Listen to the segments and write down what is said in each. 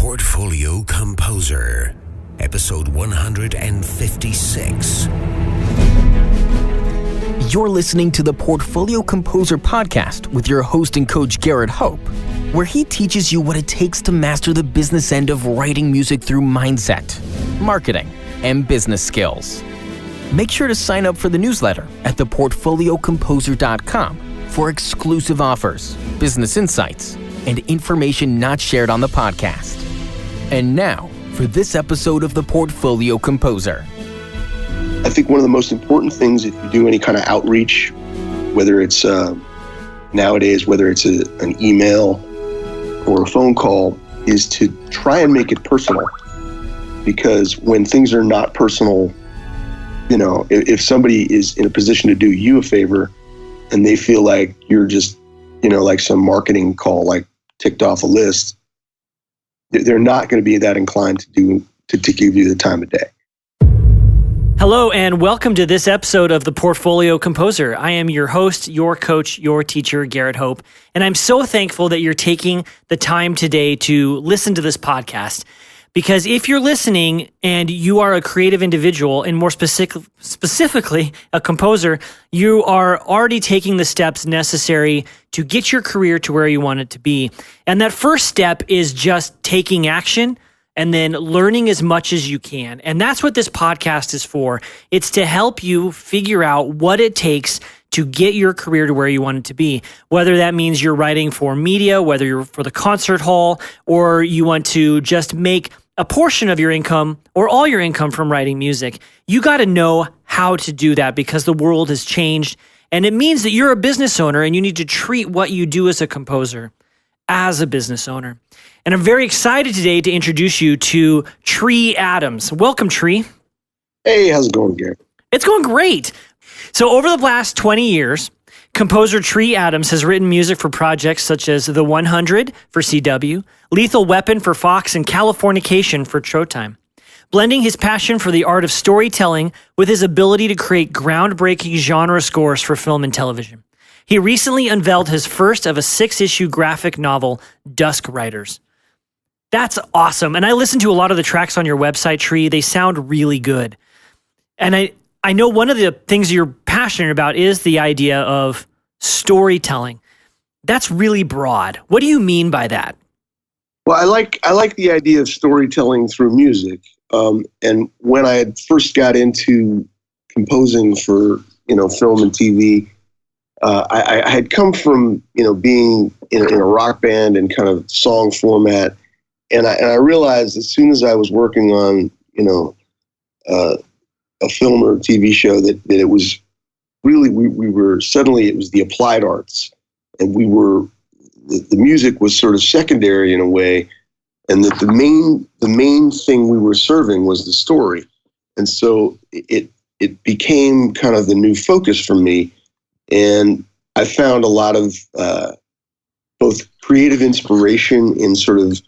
Portfolio Composer, episode 156. You're listening to the Portfolio Composer podcast with your host and coach Garrett Hope, where he teaches you what it takes to master the business end of writing music through mindset, marketing, and business skills. Make sure to sign up for the newsletter at theportfoliocomposer.com for exclusive offers, business insights, and information not shared on the podcast. And now, for this episode of the Portfolio Composer. I think one of the most important things if you do any kind of outreach, whether it's nowadays, whether it's an email or a phone call, is to try and make it personal. Because when things are not personal, you know, if somebody is in a position to do you a favor and they feel like you're just, you know, like some marketing call, like ticked off a list, they're not going to be that inclined to give you the time of day. Hello and welcome to this episode of the Portfolio Composer. I am your host, your coach, your teacher, Garrett Hope, and I'm so thankful that you're taking the time today to listen to this podcast. Because if you're listening and you are a creative individual, and more specifically a composer, you are already taking the steps necessary to get your career to where you want it to be. And that first step is just taking action and then learning as much as you can. And that's what this podcast is for. It's to help you figure out what it takes to get your career to where you want it to be. Whether that means you're writing for media, whether you're for the concert hall, or you want to just make a portion of your income or all your income from writing music. You got to know how to do that because the world has changed. And it means that you're a business owner and you need to treat what you do as a composer as a business owner. And I'm very excited today to introduce you to Tree Adams. Welcome, Tree. Hey, how's it going, Garrett? It's going great. So over the last 20 years, composer Tree Adams has written music for projects such as The 100 for CW, Lethal Weapon for Fox, and Californication for Showtime. Blending his passion for the art of storytelling with his ability to create groundbreaking genre scores for film and television. He recently unveiled his first of a 6-issue graphic novel, Dusk Riders. That's awesome. And I listened to a lot of the tracks on your website, Tree. They sound really good. And I know one of the things you're passionate about is the idea of storytelling. That's really broad. What do you mean by that? Well, I like the idea of storytelling through music. And when I had first got into composing for, you know, film and TV, I had come from, you know, being in a rock band and kind of song format. And I realized as soon as I was working on, you know, a film or a TV show that it was really, we were suddenly, it was the applied arts, and the music was sort of secondary in a way, and that the main thing we were serving was the story. And so it became kind of the new focus for me. And I found a lot of both creative inspiration in sort of,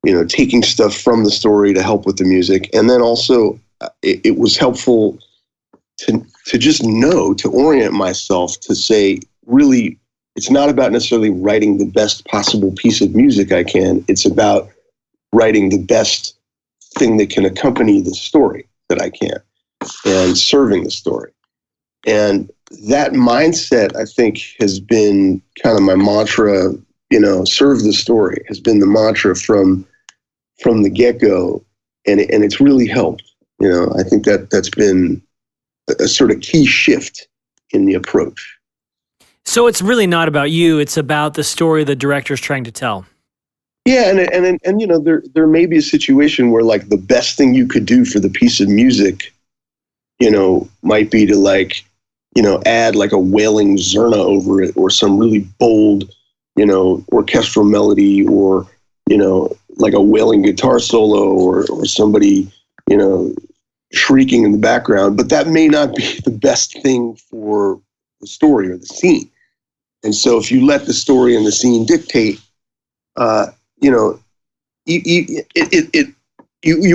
you know, taking stuff from the story to help with the music. And then also it was helpful to just know, to orient myself to say, really, it's not about necessarily writing the best possible piece of music I can. It's about writing the best thing that can accompany the story that I can and serving the story. And that mindset, I think, has been kind of my mantra, you know, serve the story has been the mantra from the get-go. And it's really helped. You know, I think that's been a sort of key shift in the approach. So it's really not about you, it's about the story the director's trying to tell. Yeah, and you know, there may be a situation where like the best thing you could do for the piece of music, you know, might be to like, you know, add like a wailing zurna over it or some really bold, you know, orchestral melody or, you know, like a wailing guitar solo or somebody, you know, shrieking in the background, but that may not be the best thing for the story or the scene. And so if you let the story and the scene dictate, you know, you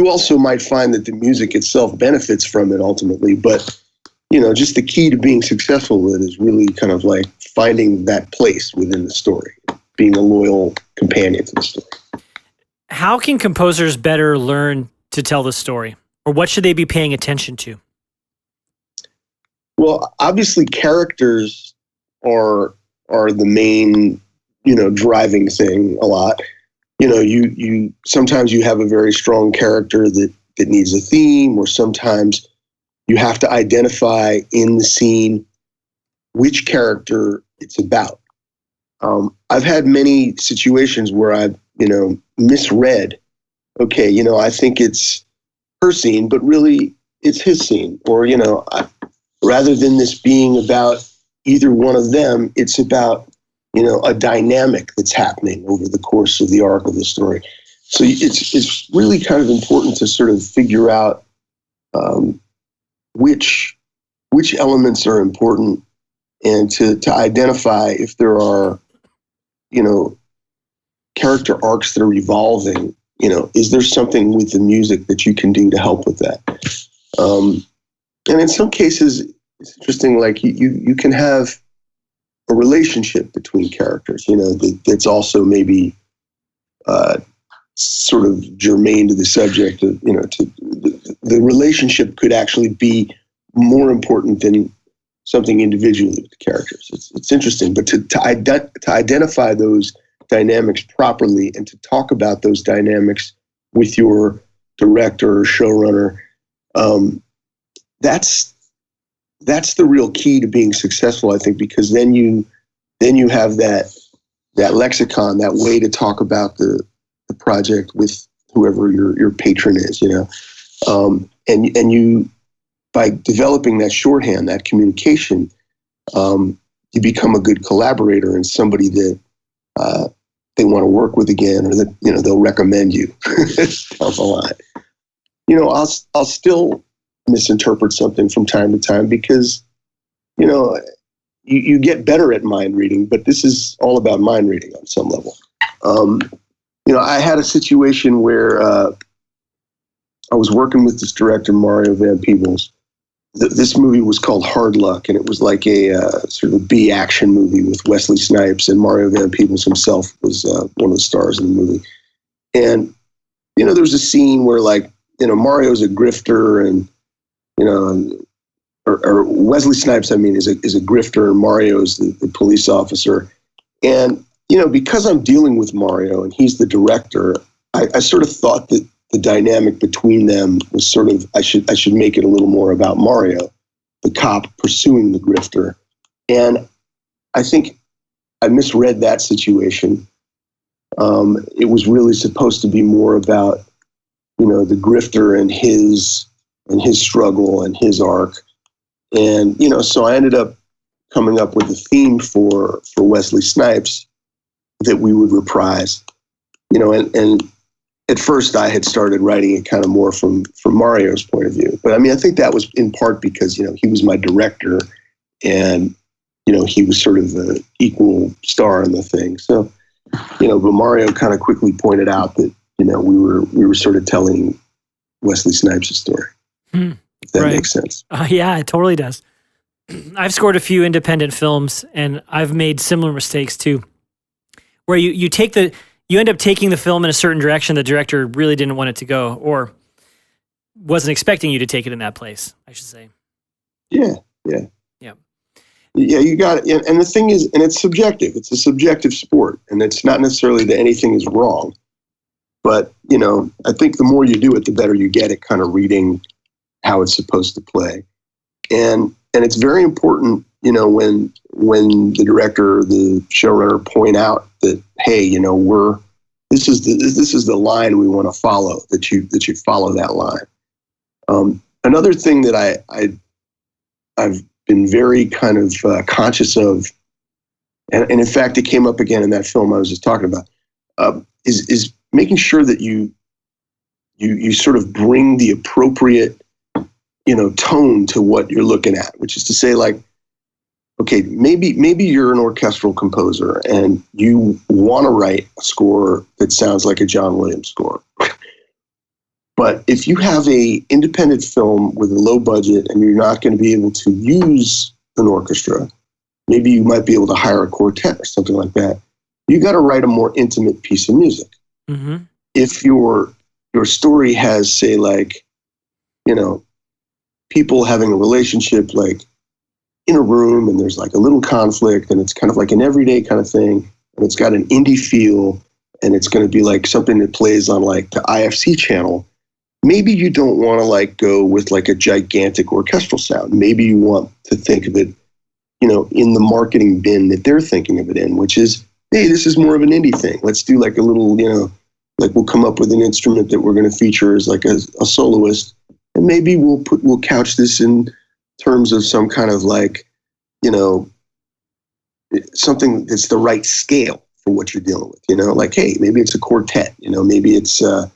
also might find that the music itself benefits from it ultimately, but, you know, just the key to being successful with it is really kind of like finding that place within the story, being a loyal companion to the story. How can composers better learn to tell the story? Or what should they be paying attention to? Well, obviously characters are the main, driving thing a lot. You sometimes you have a very strong character that needs a theme, or sometimes you have to identify in the scene which character it's about. I've had many situations where I've, misread, okay, I think it's her scene, but really it's his scene. Or, rather than this being about either one of them, it's about, a dynamic that's happening over the course of the arc of the story. So it's really kind of important to sort of figure out which elements are important, and to identify if there are, character arcs that are evolving. Is there something with the music that you can do to help with that? And in some cases, it's interesting, like you can have a relationship between characters, that's also maybe sort of germane to the subject of, the relationship could actually be more important than something individually with the characters. It's interesting, but to identify those dynamics properly and to talk about those dynamics with your director or showrunner, that's the real key to being successful, I think, because then you have that lexicon, that way to talk about the project with whoever your patron is, and you, by developing that shorthand, that communication, you become a good collaborator and somebody that they want to work with again, or that they'll recommend you down the line. I'll still misinterpret something from time to time because you get better at mind reading, but this is all about mind reading on some level. I had a situation where I was working with this director, Mario Van Peebles. This movie was called Hard Luck, and it was like a sort of a B action movie with Wesley Snipes, and Mario Van Peebles himself was one of the stars in the movie. And there was a scene where, like, Mario's a grifter, and or Wesley Snipes, is a grifter, and Mario's the police officer. And because I'm dealing with Mario and he's the director, I sort of thought that the dynamic between them was sort of, I should make it a little more about Mario, the cop pursuing the grifter. And I think I misread that situation. It was really supposed to be more about, the grifter and his struggle and his arc. And, so I ended up coming up with a theme for Wesley Snipes that we would reprise, and at first I had started writing it kind of more from Mario's point of view. But I think that was in part because, he was my director and, he was sort of the equal star in the thing. So, but Mario kind of quickly pointed out that, we were sort of telling Wesley Snipes' story. If that makes sense. Yeah, it totally does. I've scored a few independent films, and I've made similar mistakes too, where you end up taking the film in a certain direction the director really didn't want it to go, or wasn't expecting you to take it in that place, I should say. Yeah. Yeah, you got it. And the thing is, and it's subjective. It's a subjective sport, and it's not necessarily that anything is wrong. But, I think the more you do it, the better you get at kind of reading how it's supposed to play. And it's very important, when the director or the showrunner point out that, hey, this is the line we want to follow, that you follow that line. Another thing that I've been very kind of conscious of, and in fact, it came up again in that film I was just talking about, is making sure that you sort of bring the appropriate, tone to what you're looking at, which is to say, like, okay, maybe you're an orchestral composer and you want to write a score that sounds like a John Williams score. But if you have a independent film with a low budget and you're not going to be able to use an orchestra, maybe you might be able to hire a quartet or something like that. You got to write a more intimate piece of music. Mm-hmm. if your story has, say, like, you know, people having a relationship like in a room and there's like a little conflict and it's kind of like an everyday kind of thing and it's got an indie feel and it's going to be like something that plays on like the IFC channel, maybe you don't want to like go with like a gigantic orchestral sound. Maybe you want to think of it, you know, in the marketing bin that they're thinking of it in, which is, hey, this is more of an indie thing. Let's do like a little, you know, like we'll come up with an instrument that we're going to feature as like a soloist. And maybe we'll couch this in terms of some kind of like, you know, something that's the right scale for what you're dealing with, you know, like, hey, maybe it's a quartet, you know, maybe it's, you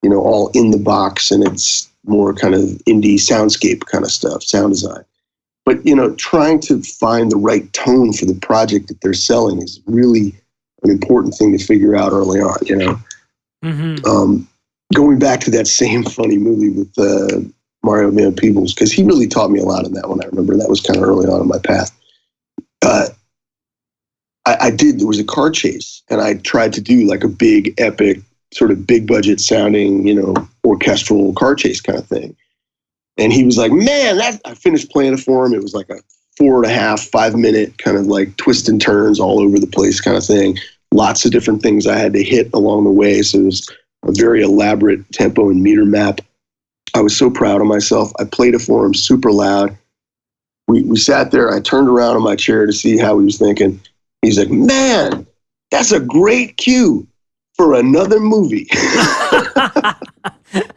know, all in the box and it's more kind of indie soundscape kind of stuff, sound design. But, you know, trying to find the right tone for the project that they're selling is really an important thing to figure out early on, you know. Mm-hmm. Going back to that same funny movie with Mario Van Peebles, because he really taught me a lot in that one. I remember that was kind of early on in my path. There was a car chase, and I tried to do like a big, epic, sort of big budget sounding, you know, orchestral car chase kind of thing. And he was like, man, I finished playing it for him. It was like a 4.5, 5 minute kind of like twist and turns all over the place kind of thing. Lots of different things I had to hit along the way. So it was a very elaborate tempo and meter map. I was so proud of myself. I played it for him super loud. We sat there. I turned around on my chair to see how he was thinking. He's like, man, that's a great cue for another movie.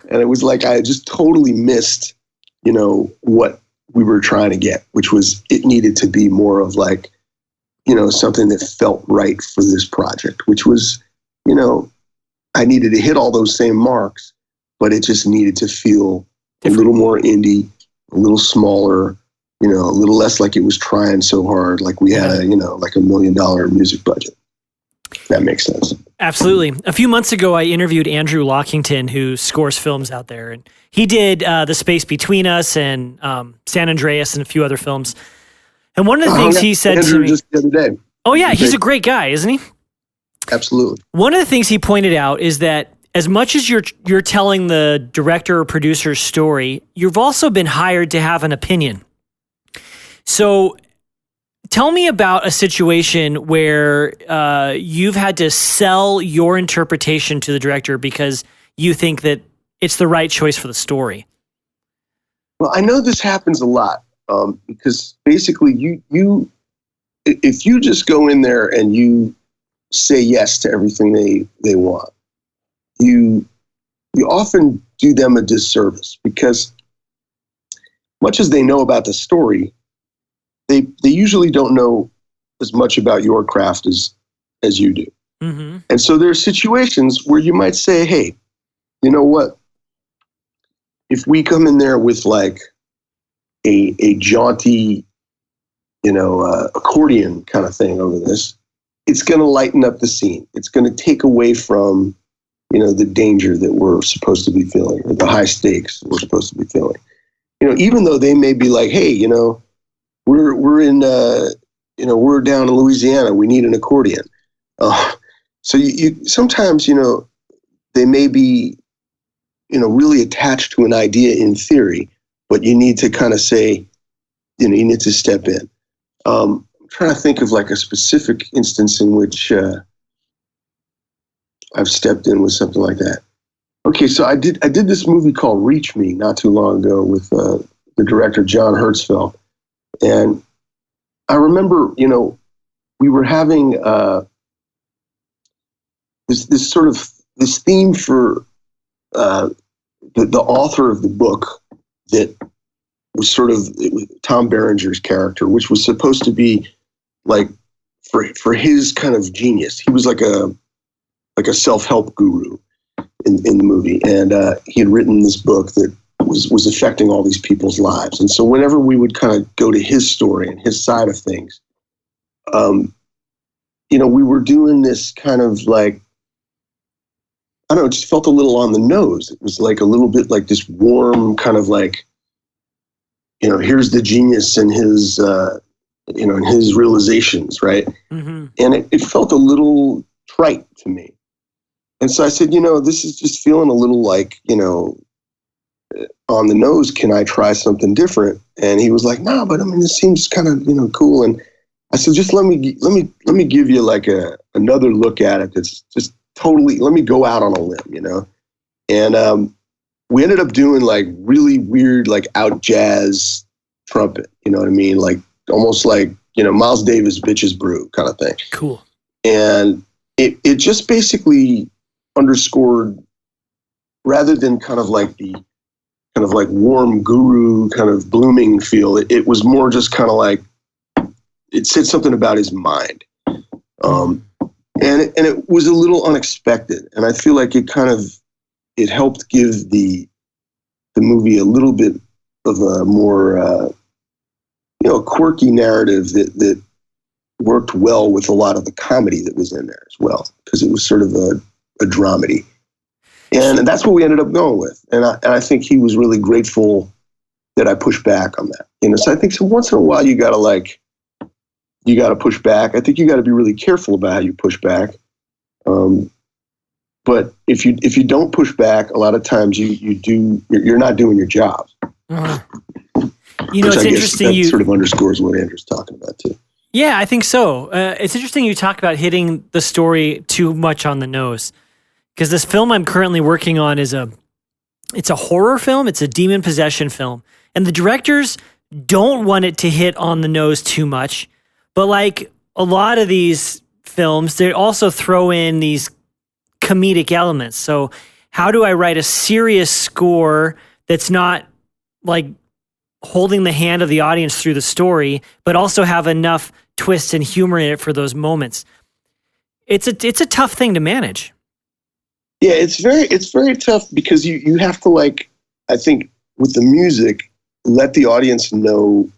And it was like I just totally missed, you know, what we were trying to get, which was it needed to be more of like, you know, something that felt right for this project, which was, you know, I needed to hit all those same marks, but it just needed to feel a little more indie, a little smaller, you know, a little less like it was trying so hard, like we had a, you know, like $1 million music budget. If that makes sense. Absolutely. A few months ago, I interviewed Andrew Lockington, who scores films out there, and he did The Space Between Us and San Andreas and a few other films. And one of the things he said Andrew to me just the other day. Oh yeah, he's a great guy, isn't he? Absolutely. One of the things he pointed out is that as much as you're telling the director or producer's story, you've also been hired to have an opinion. So tell me about a situation where you've had to sell your interpretation to the director because you think that it's the right choice for the story. Well, I know this happens a lot because basically you if you just go in there and you say yes to everything they want, you often do them a disservice because much as they know about the story, they usually don't know as much about your craft as you do. Mm-hmm. And so there are situations where you might say, hey, you know what? If we come in there with like a jaunty, you know, accordion kind of thing over this, it's going to lighten up the scene. It's going to take away from, you know, the danger that we're supposed to be feeling or the high stakes we're supposed to be feeling. You know, even though they may be like, hey, you know, we're in, you know, we're down in Louisiana. We need an accordion. So you sometimes, you know, they may be, you know, really attached to an idea in theory, but you need to kind of say, you know, you need to step in. I'm trying to think of like a specific instance in which I've stepped in with something like that. Okay, so I did this movie called Reach Me not too long ago with the director John Hertzfeld. And I remember, you know, we were having this sort of this theme for the author of the book that was sort of Tom Berenger's character, which was supposed to be like for his kind of genius. He was like a self-help guru in the movie, and he had written this book that was affecting all these people's lives. And so whenever we would kind of go to his story and his side of things, you know, we were doing this kind of like, I don't know, it just felt a little on the nose. It was like a little bit like this warm kind of like, you know, here's the genius and his, you know, and his realizations, right? Mm-hmm. And it felt a little trite to me. And so I said, this is just feeling a little like, on the nose. Can I try something different? And he was like, no, but I mean, this seems kind of, cool. And I said, just let me give you like another look at it. That's just totally, let me go out on a limb, And we ended up doing like really weird, like out jazz trumpet, you know what I mean? Like almost like, Miles Davis Bitches Brew kind of thing. Cool. And it just basically underscored, rather than kind of like the kind of like warm guru kind of blooming feel, it was more just kind of like, it said something about his mind. And it was a little unexpected. And I feel like it helped give the movie a little bit of a more, quirky narrative that worked well with a lot of the comedy that was in there as well, because it was sort of a dramedy. And that's what we ended up going with. And I think he was really grateful that I pushed back on that. So I think once in a while you got to push back. I think you got to be really careful about how you push back. But if you don't push back, a lot of times you're not doing your job. It's interesting. That sort of underscores what Andrew's talking about too. Yeah, I think so. It's interesting you talk about hitting the story too much on the nose, because this film I'm currently working on it's a horror film. It's a demon possession film, and the directors don't want it to hit on the nose too much. But like a lot of these films, they also throw in these comedic elements. So how do I write a serious score that's not like holding the hand of the audience through the story, but also have enough twists and humor in it for those moments? It's a tough thing to manage. Yeah, it's very tough, because you have to, like, I think with the music, let the audience know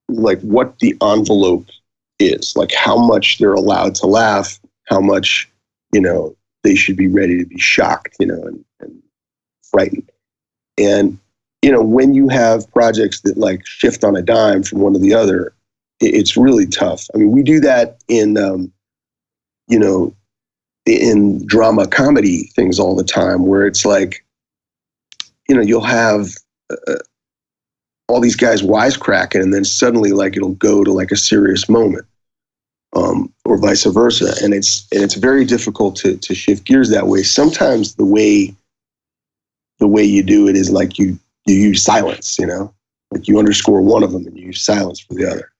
like what the envelope is, like how much they're allowed to laugh, how much, they should be ready to be shocked, and frightened. And, when you have projects that like shift on a dime from one to the other, it's really tough. I mean, we do that in drama comedy things all the time, where it's like, you'll have all these guys wisecracking, and then suddenly like it'll go to like a serious moment, or vice versa. And it's very difficult to shift gears that way. Sometimes the way you do it is like you use silence, like you underscore one of them and you use silence for the other.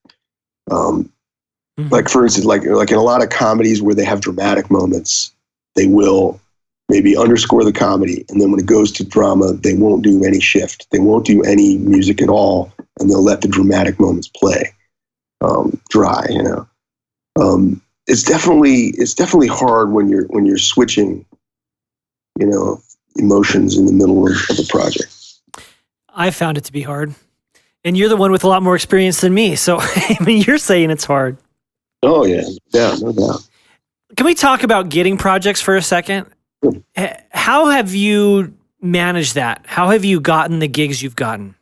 Like for instance, like in a lot of comedies where they have dramatic moments, they will maybe underscore the comedy, and then when it goes to drama, they won't do any shift. They won't do any music at all, and they'll let the dramatic moments play dry. It's definitely hard when you're switching, emotions in the middle of a project. I found it to be hard, and you're the one with a lot more experience than me. So I mean, you're saying it's hard. Oh yeah, no doubt. Can we talk about getting projects for a second? How have you managed that? How have you gotten the gigs you've gotten?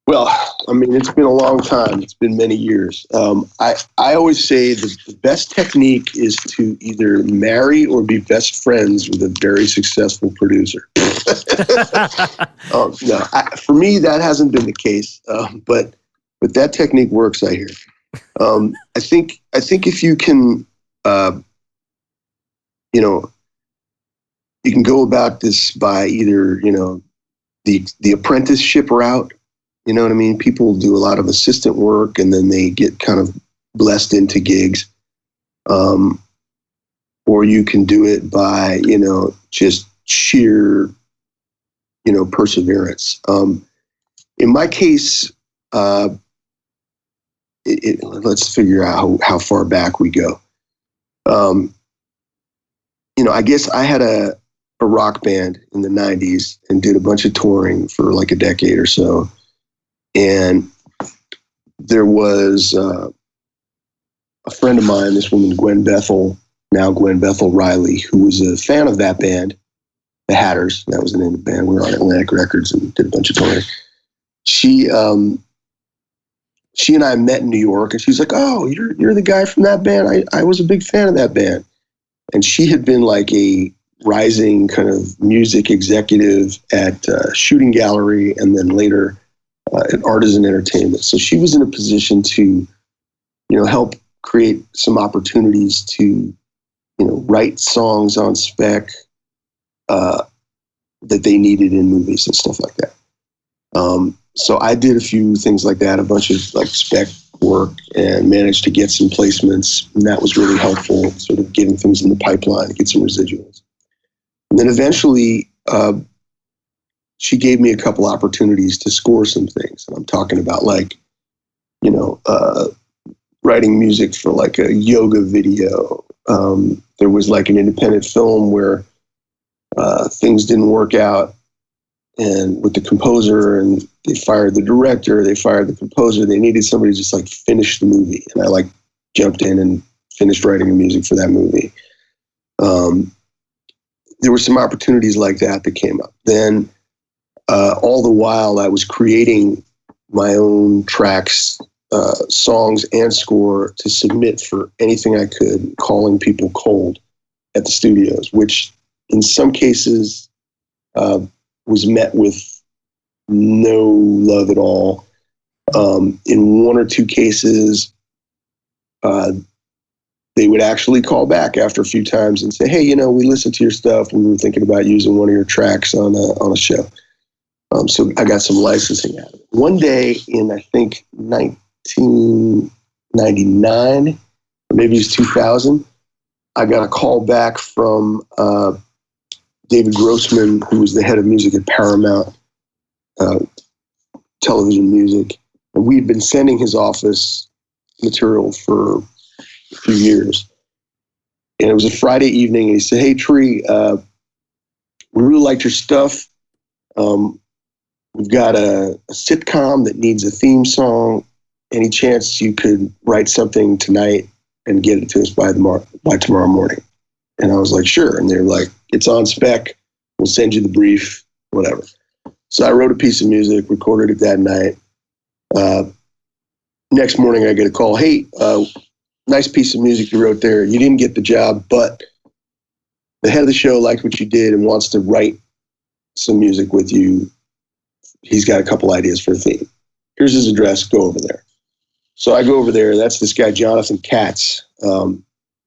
Well, I mean, it's been a long time. It's been many years. I always say the best technique is to either marry or be best friends with a very successful producer. No, for me, that hasn't been the case. But that technique works, I hear. I think if you can, you can go about this by either, the apprenticeship route. You know what I mean? People do a lot of assistant work, and then they get kind of blessed into gigs. Or you can do it by, just sheer, perseverance. In my case, let's figure out how far back we go. I guess I had a rock band in the 90s and did a bunch of touring for like a decade or so. And there was a friend of mine, this woman, Gwen Bethel Riley, who was a fan of that band, the Hatters. That was the name of the band. We were on Atlantic Records and did a bunch of touring. She and I met in New York, and she's like, "Oh, you're the guy from that band. I was a big fan of that band." And she had been like a rising kind of music executive at Shooting Gallery, and then later at Artisan Entertainment. So she was in a position to, help create some opportunities to, write songs on spec that they needed in movies and stuff like that. So I did a few things like that, a bunch of like spec work, and managed to get some placements, and that was really helpful, sort of getting things in the pipeline to get some residuals. And then eventually, she gave me a couple opportunities to score some things. And I'm talking about like, writing music for like a yoga video. There was like an independent film where things didn't work out, and with the composer, and they fired the director, they fired the composer. They needed somebody to just like finish the movie. And I like jumped in and finished writing the music for that movie. There were some opportunities like that came up. Then all the while I was creating my own tracks, songs and score to submit for anything I could, calling people cold at the studios, which in some cases was met with no love at all. In one or two cases, they would actually call back after a few times and say, hey, we listened to your stuff and we were thinking about using one of your tracks on a show. So I got some licensing out of it. One day in, I think, 1999, or maybe it was 2000, I got a call back from David Grossman, who was the head of music at Paramount Television Music. And we had been sending his office material for a few years. And it was a Friday evening, and he said, hey, Tree, we really liked your stuff. We've got a sitcom that needs a theme song. Any chance you could write something tonight and get it to us by tomorrow morning? And I was like, sure. And they're like, it's on spec. We'll send you the brief, whatever. So I wrote a piece of music, recorded it that night. Next morning, I get a call. Hey, nice piece of music you wrote there. You didn't get the job, but the head of the show liked what you did and wants to write some music with you. He's got a couple ideas for a theme. Here's his address. Go over there. So I go over there. That's this guy, Jonathan Katz, from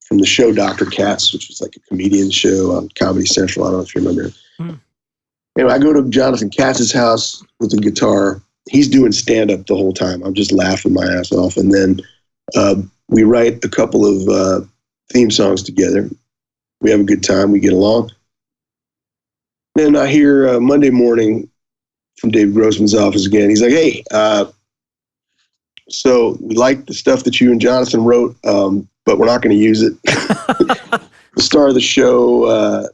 the show Dr. Katz, which was like a comedian show on Comedy Central. I don't know if you remember it. Anyway, I go to Jonathan Katz's house with a guitar. He's doing stand-up the whole time. I'm just laughing my ass off. And then we write a couple of theme songs together. We have a good time. We get along. Then I hear Monday morning from Dave Grossman's office again. He's like, hey, so we like the stuff that you and Jonathan wrote, but we're not going to use it. The star of the show,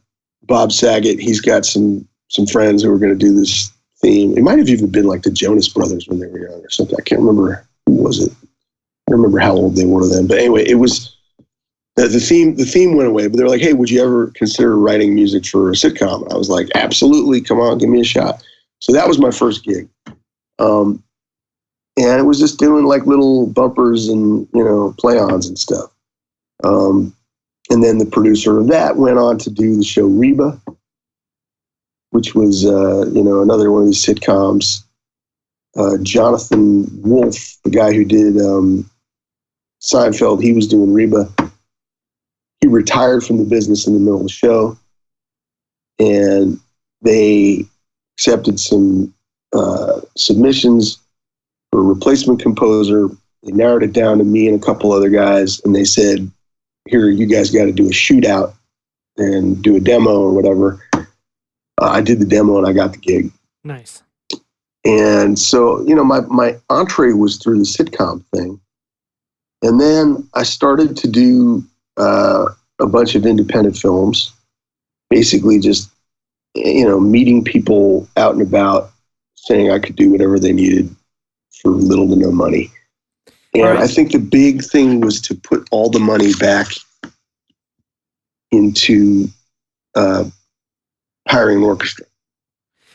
Bob Saget, he's got some friends who are going to do this theme. It might have even been like the Jonas Brothers when they were young or something. I can't remember who was it. I don't remember how old they were then. But anyway, it was the theme went away. But they were like, hey, would you ever consider writing music for a sitcom? And I was like, absolutely. Come on, give me a shot. So that was my first gig. And it was just doing like little bumpers and, play-ons and stuff. And then the producer of that went on to do the show Reba, which was, another one of these sitcoms. Jonathan Wolf, the guy who did Seinfeld, he was doing Reba. He retired from the business in the middle of the show, and they accepted some submissions for a replacement composer. They narrowed it down to me and a couple other guys, and they said, here, you guys got to do a shootout and do a demo or whatever. I did the demo and I got the gig. Nice. And so, my entree was through the sitcom thing. And then I started to do a bunch of independent films, basically just, meeting people out and about, saying I could do whatever they needed for little to no money. And right. I think the big thing was to put all the money back into hiring an orchestra,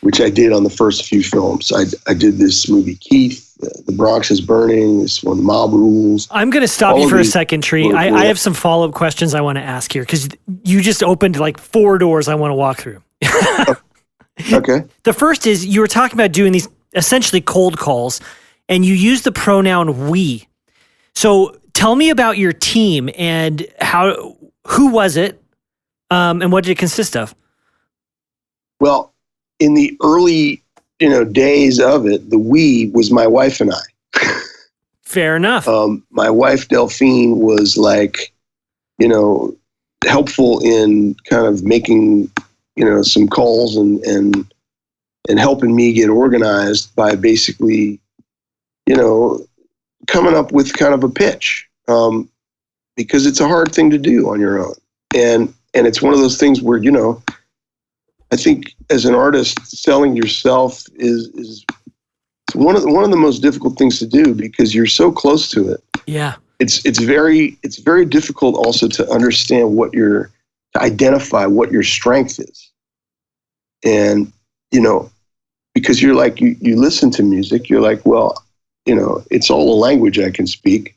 which I did on the first few films. I did this movie, Keith, The Bronx is Burning, this one, Mob Rules. I'm going to stop you for a second, Tree. I have some follow-up questions I want to ask here because you just opened like 4 doors I want to walk through. Okay. The first is you were talking about doing these essentially cold calls, and you use the pronoun we. So tell me about your team and who was it, and what did it consist of? Well, in the early days of it, the we was my wife and I. Fair enough. My wife Delphine was like, helpful in kind of making some calls and helping me get organized by basically coming up with kind of a pitch, because it's a hard thing to do on your own, and it's one of those things where I think as an artist, selling yourself is one of the most difficult things to do because you're so close to it. Yeah. It's very difficult also to understand to identify what your strength is. And, because you're like, you listen to music, you're like, well, it's all a language I can speak.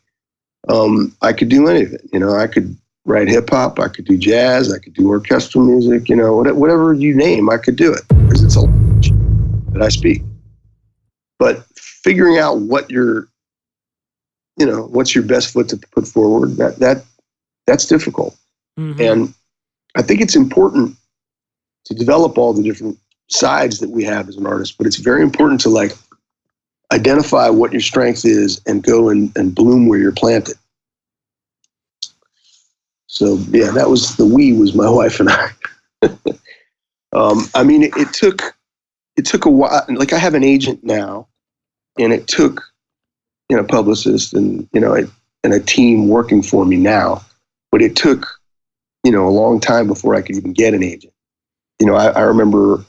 I could do anything, I could write hip hop, I could do jazz, I could do orchestral music, whatever you name, I could do it because it's a language that I speak. But figuring out what's your best foot to put forward, that's difficult. Mm-hmm. And I think it's important to develop all the different sides that we have as an artist, but it's very important to identify what your strength is and go and bloom where you're planted. So yeah, that was was my wife and I. It took a while. Like I have an agent now, and it took, publicist and a team working for me now, but it took, a long time before I could even get an agent. I remember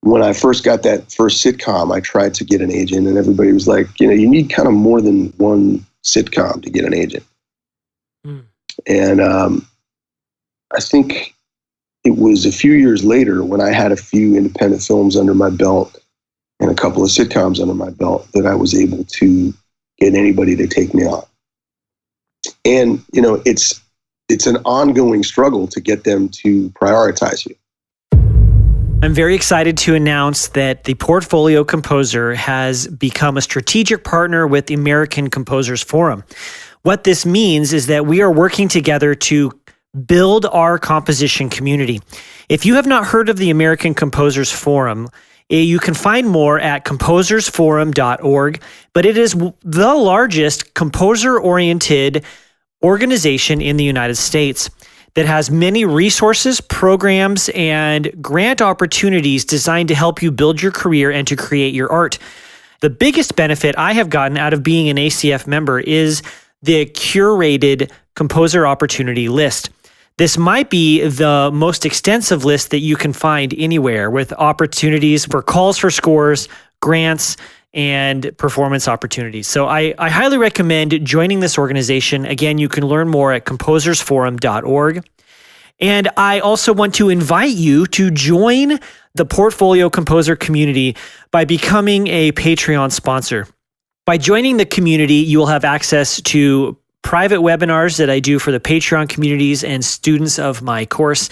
when I first got that first sitcom, I tried to get an agent, and everybody was like, you need kind of more than one sitcom to get an agent. Mm. And I think it was a few years later when I had a few independent films under my belt and a couple of sitcoms under my belt that I was able to get anybody to take me on. And, it's an ongoing struggle to get them to prioritize you. I'm very excited to announce that the Portfolio Composer has become a strategic partner with the American Composers Forum. What this means is that we are working together to build our composition community. If you have not heard of the American Composers Forum, you can find more at composersforum.org, but it is the largest composer-oriented organization in the United States that has many resources, programs, and grant opportunities designed to help you build your career and to create your art. The biggest benefit I have gotten out of being an ACF member is the curated composer opportunity list. This might be the most extensive list that you can find anywhere, with opportunities for calls for scores, grants, and performance opportunities. So I highly recommend joining this organization. Again, you can learn more at composersforum.org. And I also want to invite you to join the Portfolio Composer community by becoming a Patreon sponsor. By joining the community, you will have access to private webinars that I do for the Patreon communities and students of my course,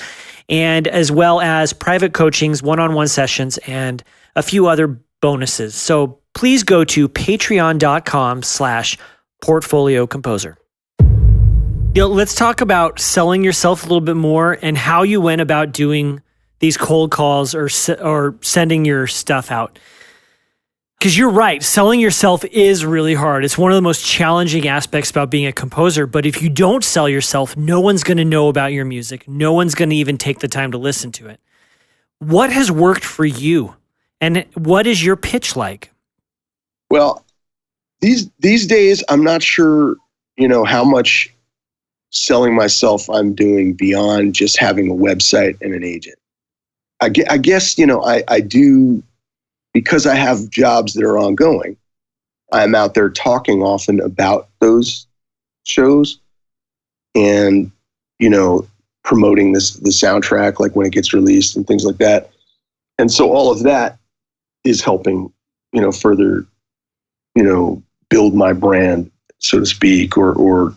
and as well as private coachings, one-on-one sessions, and a few other bonuses. So please go to patreon.com/portfolio composer. Let's talk about selling yourself a little bit more and how you went about doing these cold calls or sending your stuff out. Because you're right, selling yourself is really hard. It's one of the most challenging aspects about being a composer. But if you don't sell yourself, no one's going to know about your music. No one's going to even take the time to listen to it. What has worked for you? And what is your pitch like? Well, these days, I'm not sure, how much selling myself I'm doing beyond just having a website and an agent. I guess, I do, because I have jobs that are ongoing, I'm out there talking often about those shows and, promoting the soundtrack, like when it gets released and things like that. And so all of that is helping, further, build my brand, so to speak, or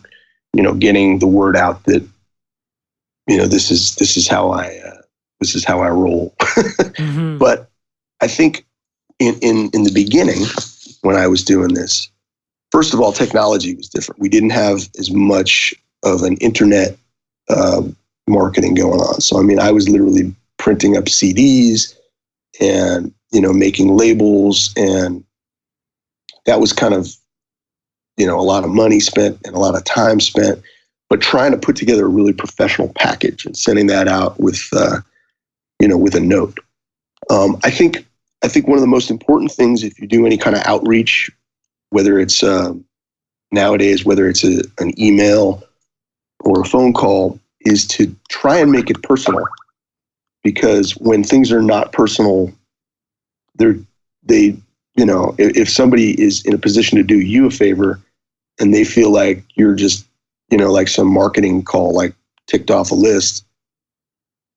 getting the word out that, this is how I roll. Mm-hmm. But I think in the beginning, when I was doing this, first of all, technology was different. We didn't have as much of an internet marketing going on. So, I was literally printing up CDs and, making labels, and that was kind of, a lot of money spent and a lot of time spent, but trying to put together a really professional package and sending that out with, with a note. I think one of the most important things, if you do any kind of outreach, whether it's nowadays, whether it's an email or a phone call, is to try and make it personal. Because when things are not personal, if somebody is in a position to do you a favor and they feel like you're just, like some marketing call, like ticked off a list,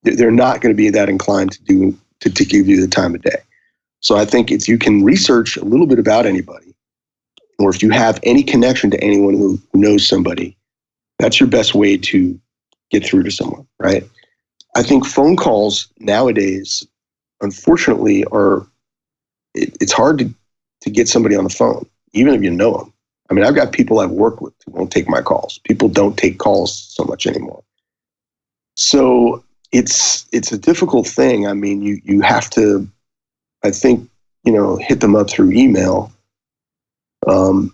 they're not going to be that inclined to give you the time of day. So I think if you can research a little bit about anybody, or if you have any connection to anyone who knows somebody, that's your best way to get through to someone, right? I think phone calls nowadays, unfortunately, it's hard to get somebody on the phone, even if you know them. I've got people I've worked with who won't take my calls. People don't take calls so much anymore. So it's a difficult thing. You have to, I think, hit them up through email. And,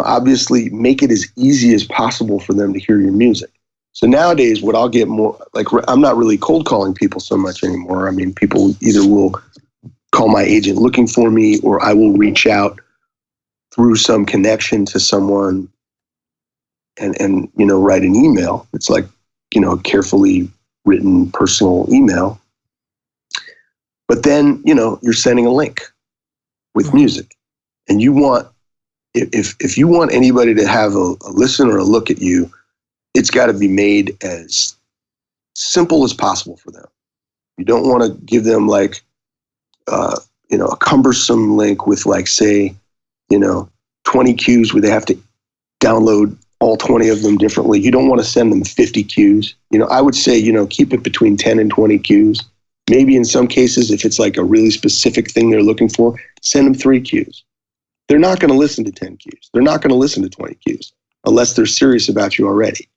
obviously make it as easy as possible for them to hear your music. So nowadays, what I'll get more, I'm not really cold calling people so much anymore. People either will call my agent looking for me, or I will reach out through some connection to someone and write an email. It's like, carefully written personal email. But then, you're sending a link with music, and you want, if you want anybody to have a listen or a look at you, it's got to be made as simple as possible for them. You don't want to give them a cumbersome link with 20 cues where they have to download all 20 of them differently. You don't want to send them 50 cues. I would say, keep it between 10 and 20 cues. Maybe in some cases, if it's a really specific thing they're looking for, send them 3 cues. They're not going to listen to 10 cues. They're not going to listen to 20 cues unless they're serious about you already.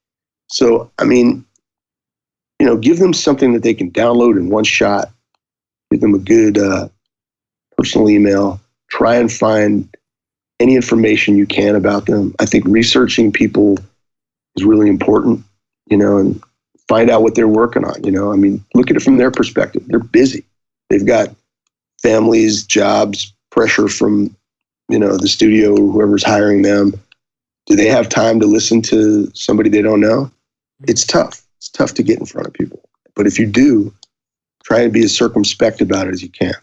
So, give them something that they can download in one shot. Give them a good personal email. Try and find any information you can about them. I think researching people is really important, and find out what they're working on. Look at it from their perspective. They're busy. They've got families, jobs, pressure from, the studio, whoever's hiring them. Do they have time to listen to somebody they don't know? It's tough. It's tough to get in front of people. But if you do, try and be as circumspect about it as you can.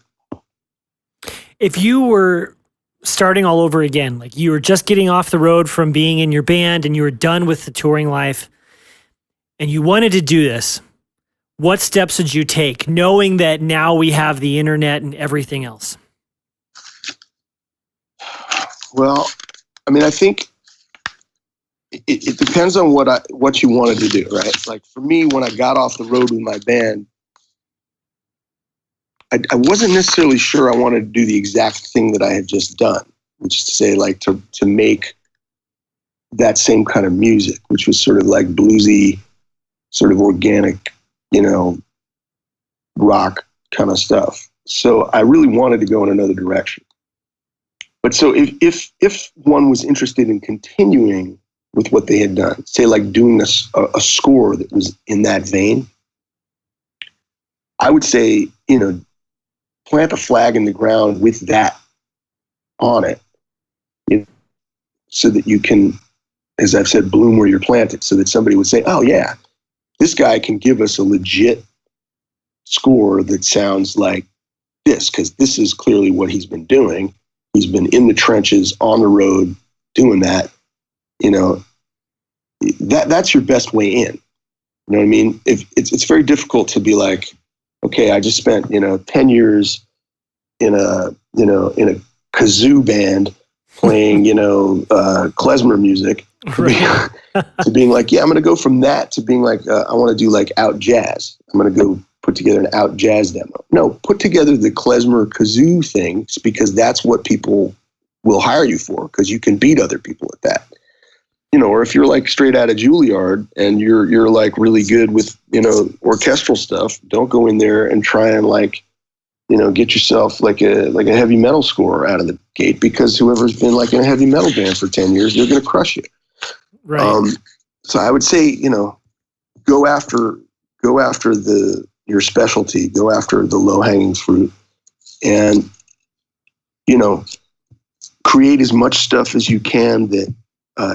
If you were starting all over again, like you were just getting off the road from being in your band and you were done with the touring life and you wanted to do this, what steps would you take, knowing that now we have the internet and everything else? Well, I think it depends on what you wanted to do, right? Like for me, when I got off the road with my band, I wasn't necessarily sure I wanted to do the exact thing that I had just done, which is to say, to make that same kind of music, which was sort of like bluesy, sort of organic, rock kind of stuff. So I really wanted to go in another direction. But so if one was interested in continuing with what they had done, say like doing a score that was in that vein, I would say, plant a flag in the ground with that on it, so that you can, as I've said, bloom where you're planted, so that somebody would say, oh yeah, this guy can give us a legit score that sounds like this, because this is clearly what he's been doing. He's been in the trenches, on the road, doing that. That's your best way in. You know what I mean? If it's very difficult to be like, okay, I just spent 10 years in a kazoo band playing, klezmer music, to being like, yeah, I'm going to go from that to being like, I want to do like out jazz. I'm going to go put together an out jazz demo. No, put together the klezmer kazoo thing, because that's what people will hire you for, because you can beat other people at that. Or if you're like straight out of Juilliard and you're like really good with, orchestral stuff, don't go in there and try and like, get yourself like a heavy metal score out of the gate, because whoever's been like in a heavy metal band for 10 years, they're going to crush you. Right. So I would say, go after your specialty, go after the low hanging fruit, and, create as much stuff as you can that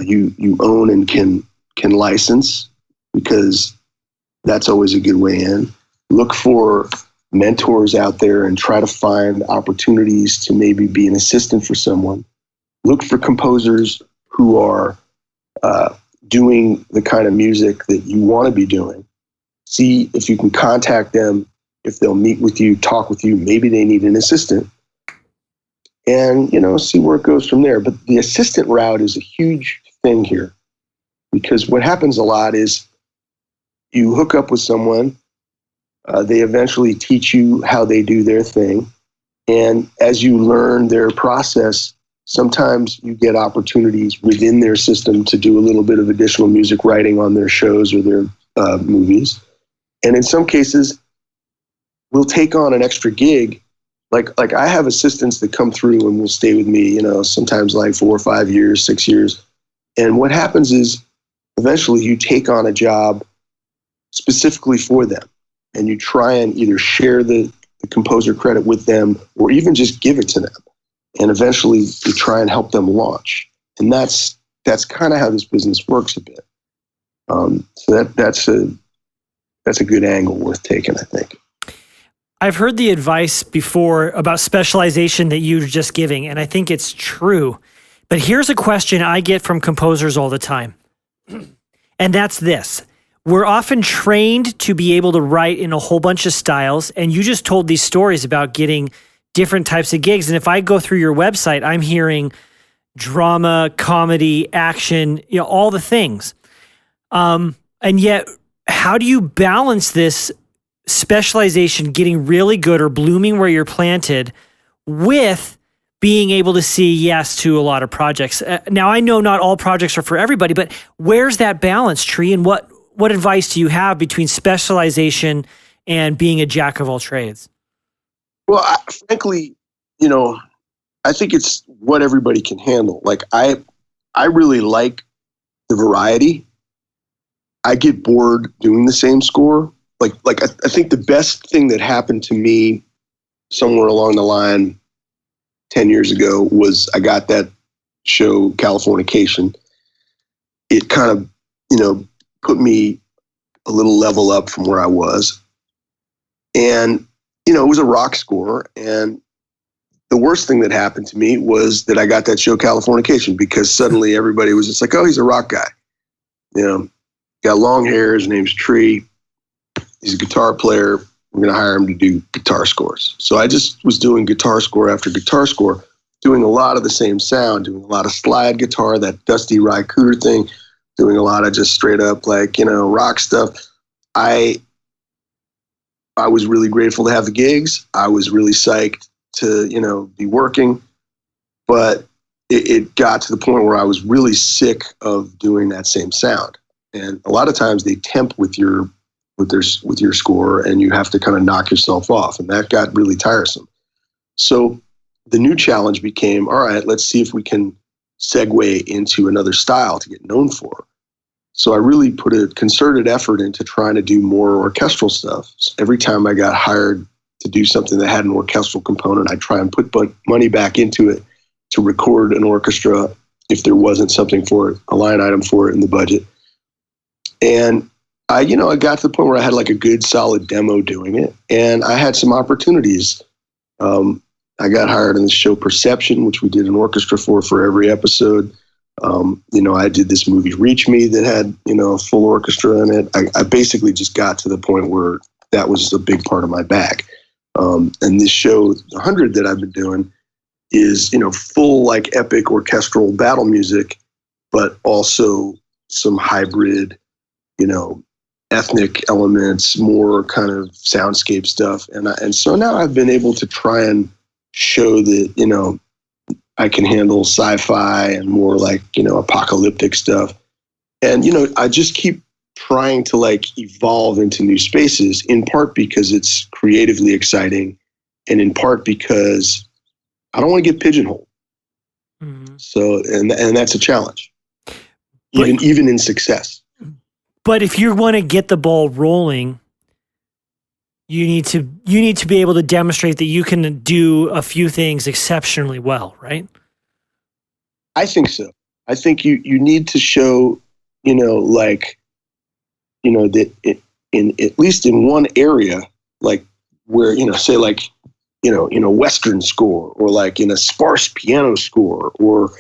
you own and can license, because that's always a good way in. Look for mentors out there and try to find opportunities to maybe be an assistant for someone. Look for composers who are doing the kind of music that you want to be doing. See if you can contact them, if they'll meet with you, talk with you. Maybe they need an assistant. And, see where it goes from there. But the assistant route is a huge thing here, because what happens a lot is you hook up with someone, they eventually teach you how they do their thing. And as you learn their process, sometimes you get opportunities within their system to do a little bit of additional music writing on their shows or their movies. And in some cases, we'll take on an extra gig. Like I have assistants that come through and will stay with me, sometimes like 4 or 5 years, 6 years. And what happens is eventually you take on a job specifically for them, and you try and either share the composer credit with them or even just give it to them. And eventually you try and help them launch. And that's kind of how this business works a bit. So that's a good angle worth taking, I think. I've heard the advice before about specialization that you're just giving, and I think it's true. But here's a question I get from composers all the time. And that's this. We're often trained to be able to write in a whole bunch of styles, and you just told these stories about getting different types of gigs. And if I go through your website, I'm hearing drama, comedy, action, all the things. And yet, how do you balance this specialization, getting really good or blooming where you're planted, with being able to say yes to a lot of projects? Now, I know not all projects are for everybody, but where's that balance, Tree? And what advice do you have between specialization and being a jack of all trades? Well, frankly, I think it's what everybody can handle. Like I really like the variety. I get bored doing the same score. Like I think the best thing that happened to me somewhere along the line 10 years ago was I got that show Californication. It kind of, put me a little level up from where I was. And, it was a rock score. And the worst thing that happened to me was that I got that show Californication, because suddenly everybody was just like, oh, he's a rock guy. Got long hair. His name's Tree. He's a guitar player. We're going to hire him to do guitar scores. So I just was doing guitar score after guitar score, doing a lot of the same sound, doing a lot of slide guitar, that Dusty Ry Cooter thing, doing a lot of just straight up rock stuff. I was really grateful to have the gigs. I was really psyched to, be working, but it got to the point where I was really sick of doing that same sound. And a lot of times they temp with your score, and you have to kind of knock yourself off. And that got really tiresome. So the new challenge became, all right, let's see if we can segue into another style to get known for. So I really put a concerted effort into trying to do more orchestral stuff. So every time I got hired to do something that had an orchestral component, I try and put money back into it to record an orchestra if there wasn't something for it, a line item for it in the budget. And I got to the point where I had like a good solid demo doing it, and I had some opportunities. I got hired on the show Perception, which we did an orchestra for every episode. I did this movie Reach Me that had, a full orchestra in it. I basically just got to the point where that was a big part of my bag. And this show, 100 that I've been doing, is, full like epic orchestral battle music, but also some hybrid, ethnic elements, more kind of soundscape stuff. And so now I've been able to try and show that, I can handle sci-fi and more like, apocalyptic stuff. And, I just keep trying to like evolve into new spaces, in part because it's creatively exciting and in part because I don't want to get pigeonholed. Mm-hmm. So, and that's a challenge, even in success. But if you want to get the ball rolling, you need to be able to demonstrate that you can do a few things exceptionally well, right? I think so. I think you need to show, that in at least in one area, like where, say like, in a Western score or like in a sparse piano score or,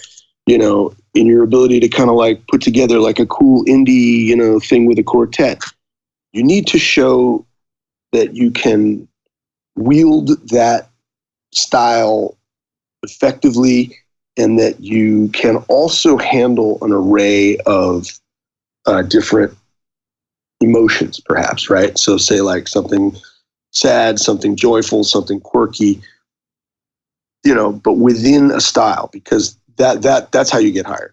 in your ability to kind of like put together like a cool indie, thing with a quartet. You need to show that you can wield that style effectively and that you can also handle an array of different emotions, perhaps, right? So say like something sad, something joyful, something quirky, but within a style, because that's how you get hired.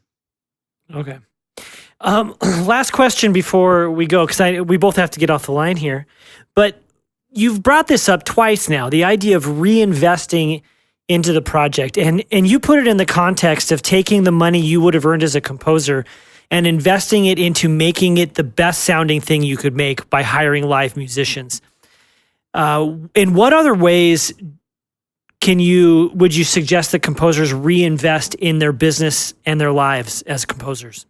Okay. Last question before we go, because we both have to get off the line here, but you've brought this up twice now, the idea of reinvesting into the project. And you put it in the context of taking the money you would have earned as a composer and investing it into making it the best sounding thing you could make by hiring live musicians. In what other ways would you suggest that composers reinvest in their business and their lives as composers?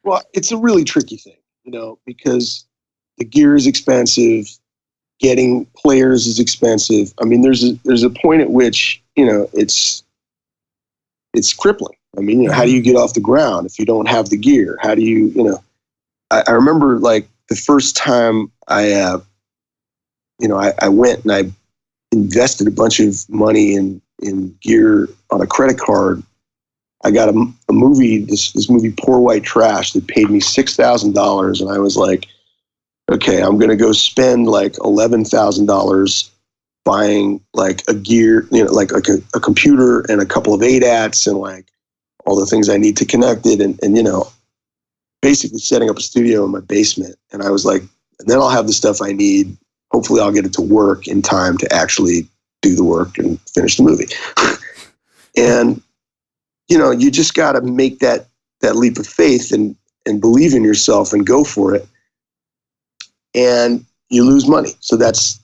Well, it's a really tricky thing, because the gear is expensive, getting players is expensive. I mean, there's a point at which, it's crippling. I mean, how do you get off the ground if you don't have the gear? How do you, I remember like the first time I went and I invested a bunch of money in gear on a credit card. I got a movie, this movie, Poor White Trash, that paid me $6,000. And I was like, okay, I'm going to go spend like $11,000 buying like a gear, like a computer and a couple of ADATs and like all the things I need to connect it. And basically setting up a studio in my basement. And I was like, and then I'll have the stuff I need. Hopefully I'll get it to work in time to actually do the work and finish the movie. And, you just got to make that leap of faith and believe in yourself and go for it. And you lose money. So that's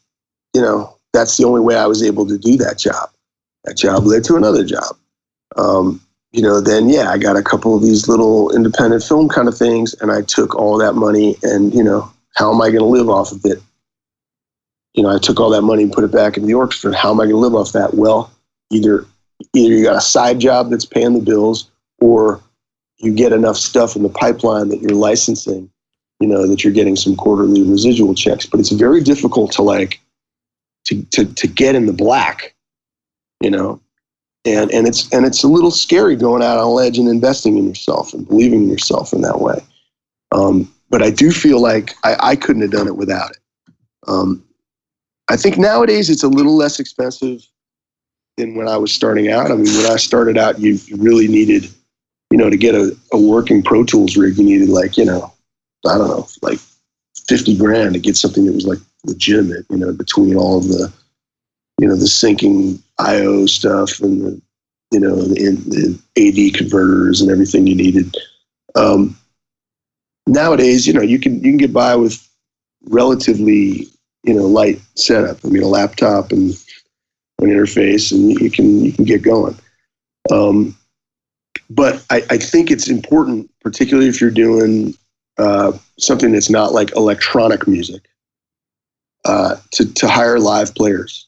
the only way I was able to do that job. That job led to another job. Then I got a couple of these little independent film kind of things, and I took all that money and, how am I going to live off of it? I took all that money and put it back in the orchestra. How am I going to live off that? Well, either you got a side job that's paying the bills, or you get enough stuff in the pipeline that you're licensing, that you're getting some quarterly residual checks. But it's very difficult to get in the black, and it's a little scary going out on a ledge and investing in yourself and believing in yourself in that way. But I do feel like I couldn't have done it without it. I think nowadays it's a little less expensive than when I was starting out. I mean, when I started out, you really needed, to get a working Pro Tools rig, you needed like, I don't know, like $50,000 to get something that was like legitimate, between all of the, the syncing IO stuff and the AV converters and everything you needed. Nowadays, you can get by with relatively, light setup. I mean, a laptop and an interface, and you can get going. But I think it's important, particularly if you're doing something that's not like electronic music, to hire live players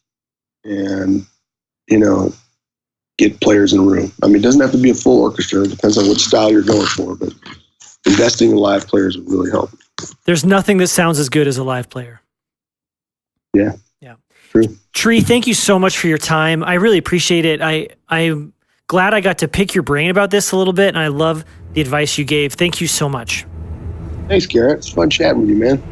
and, get players in a room. I mean, it doesn't have to be a full orchestra. It depends on what style you're going for, but investing in live players would really help. There's nothing that sounds as good as a live player. Yeah. Yeah. True. Tree, thank you so much for your time. I really appreciate it. I'm glad I got to pick your brain about this a little bit, and I love the advice you gave. Thank you so much. Thanks, Garrett. It's fun chatting with you, man.